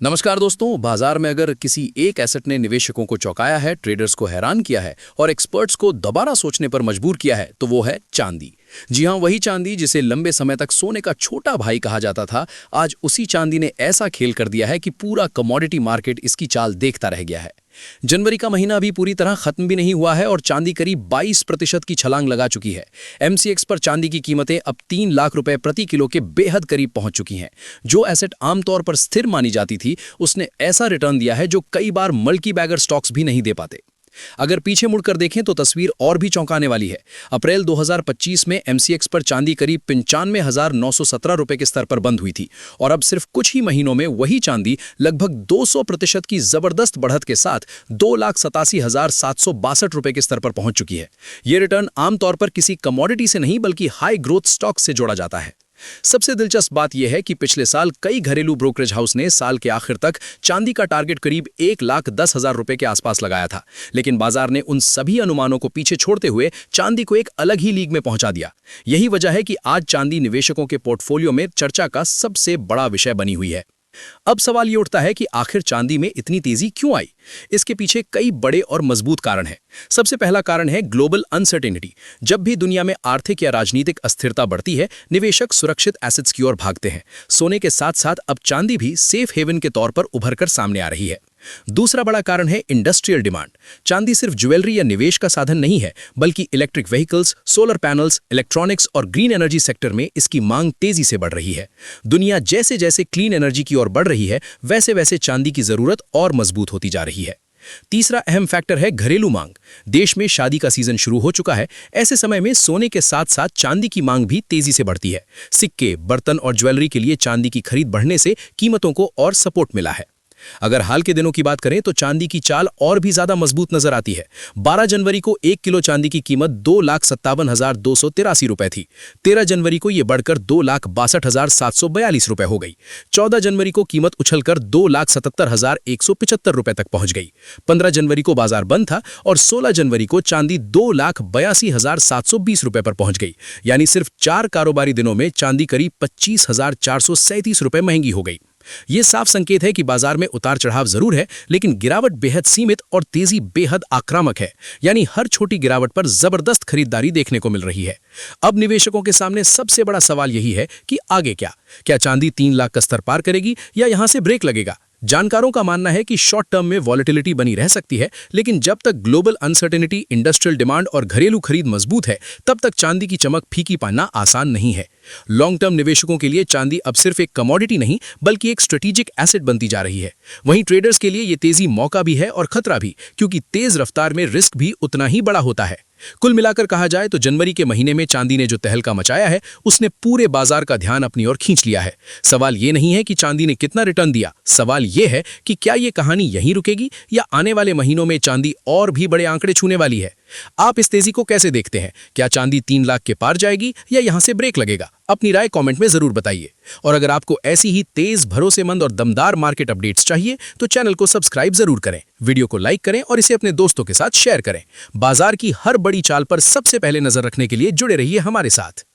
नमस्कार दोस्तों। बाजार में अगर किसी एक एसेट ने निवेशकों को चौंकाया है, ट्रेडर्स को हैरान किया है और एक्सपर्ट्स को दोबारा सोचने पर मजबूर किया है, तो वो है चांदी। जी हां, वही चांदी जिसे लंबे समय तक सोने का छोटा भाई कहा जाता था। आज उसी चांदी ने ऐसा खेल कर दिया है कि पूरा कमोडिटी मार्केट इसकी चाल देखता रह गया है। जनवरी का महीना अभी पूरी तरह खत्म भी नहीं हुआ है और चांदी करीब 22% की छलांग लगा चुकी है। एमसीएक्स पर चांदी की कीमतें अब 3 लाख रुपए प्रति किलो के बेहद करीब पहुंच चुकी हैं। जो एसेट आमतौर पर स्थिर मानी जाती थी, उसने ऐसा रिटर्न दिया है जो कई बार मल्टी बैगर स्टॉक्स भी नहीं दे पाते। अगर पीछे मुड़कर देखें तो तस्वीर और भी चौंकाने वाली है। अप्रैल 2025 में एमसीएक्स पर चांदी करीब 95,917 रुपए के स्तर पर बंद हुई थी और अब सिर्फ कुछ ही महीनों में वही चांदी लगभग 200% की जबरदस्त बढ़त के साथ 2,87,762 रुपए के स्तर पर पहुंच चुकी है। यह रिटर्न आमतौर पर किसी कमोडिटी से नहीं बल्कि हाई ग्रोथ स्टॉक से जोड़ा जाता है। सबसे दिलचस्प बात यह है कि पिछले साल कई घरेलू ब्रोकरेज हाउस ने साल के आखिर तक चांदी का टारगेट करीब 1,10,000 रुपए के आसपास लगाया था, लेकिन बाजार ने उन सभी अनुमानों को पीछे छोड़ते हुए चांदी को एक अलग ही लीग में पहुंचा दिया। यही वजह है कि आज चांदी निवेशकों के पोर्टफोलियो में चर्चा का सबसे बड़ा विषय बनी हुई है। अब सवाल ये उठता है कि आखिर चांदी में इतनी तेजी क्यों आई? इसके पीछे कई बड़े और मजबूत कारण हैं। सबसे पहला कारण है ग्लोबल अनसर्टेनिटी। जब भी दुनिया में आर्थिक या राजनीतिक अस्थिरता बढ़ती है, निवेशक सुरक्षित एसेट्स की ओर भागते हैं। सोने के साथ साथ अब चांदी भी सेफ हेवन के तौर पर उभरकर सामने आ रही है। दूसरा बड़ा कारण है इंडस्ट्रियल डिमांड। चांदी सिर्फ ज्वेलरी या निवेश का साधन नहीं है, बल्कि electric vehicles, solar panels, electronics और ग्रीन एनर्जी सेक्टर में इसकी मांग तेजी से बढ़ रही है। दुनिया जैसे जैसे क्लीन एनर्जी की ओर बढ़ रही है, वैसे वैसे चांदी की जरूरत और मजबूत होती जा रही है। तीसरा अहम फैक्टर है घरेलू मांग। देश में शादी का सीजन शुरू हो चुका है। ऐसे समय में सोने के साथ साथ चांदी की मांग भी तेजी से बढ़ती है। सिक्के, बर्तन और ज्वेलरी के लिए चांदी की खरीद बढ़ने से कीमतों को और सपोर्ट मिला है। अगर हाल के दिनों की बात करें तो चांदी की चाल और भी ज्यादा मजबूत नजर आती है। 12 जनवरी को 1 किलो चांदी की कीमत 2,57,283 रुपए थी। 13 जनवरी को यह बढ़कर 2,62,742 रुपए हो गई। 14 जनवरी को कीमत उछलकर 2,77,175 रुपए तक पहुंच गई। 15 जनवरी को बाजार बंद था और 16 जनवरी को चांदी 2,82,720 रुपए पर पहुंच गई। यानी सिर्फ 4 कारोबारी दिनों में चांदी करीब 25,437 रुपए महंगी हो गई। ये साफ संकेत है कि बाजार में उतार चढ़ाव जरूर है, लेकिन गिरावट बेहद सीमित और तेजी बेहद आक्रामक है। यानी हर छोटी गिरावट पर जबरदस्त खरीदारी देखने को मिल रही है। अब निवेशकों के सामने सबसे बड़ा सवाल यही है कि आगे क्या चांदी 3 लाख का स्तर पार करेगी या यहां से ब्रेक लगेगा? जानकारों का मानना है कि शॉर्ट टर्म में वॉलेटिलिटी बनी रह सकती है, लेकिन जब तक ग्लोबल अनसर्टेनिटी, इंडस्ट्रियल डिमांड और घरेलू खरीद मजबूत है, तब तक चांदी की चमक फीकी पाना आसान नहीं है। लॉन्ग टर्म निवेशकों के लिए चांदी अब सिर्फ एक कमोडिटी नहीं, बल्कि एक स्ट्रेटेजिक एसेट बनती जा रही है। वहीं ट्रेडर्स के लिए ये तेजी मौका भी है और खतरा भी, क्योंकि तेज रफ्तार में रिस्क भी उतना ही बड़ा होता है। कुल मिलाकर कहा जाए तो जनवरी के महीने में चांदी ने जो तहलका मचाया है, उसने पूरे बाजार का ध्यान अपनी ओर खींच लिया है। सवाल ये नहीं है कि चांदी ने कितना रिटर्न दिया, सवाल ये है कि क्या ये कहानी यहीं रुकेगी या आने वाले महीनों में चांदी और भी बड़े आंकड़े छूने वाली है। आप इस तेजी को कैसे देखते हैं? क्या चांदी 3 लाख के पार जाएगी या यहां से ब्रेक लगेगा? अपनी राय कमेंट में जरूर बताइए। और अगर आपको ऐसी ही तेज, भरोसेमंद और दमदार मार्केट अपडेट्स चाहिए तो चैनल को सब्सक्राइब जरूर करें, वीडियो को लाइक करें और इसे अपने दोस्तों के साथ शेयर करें। बाजार की हर बड़ी चाल पर सबसे पहले नजर रखने के लिए जुड़े रहिए हमारे साथ।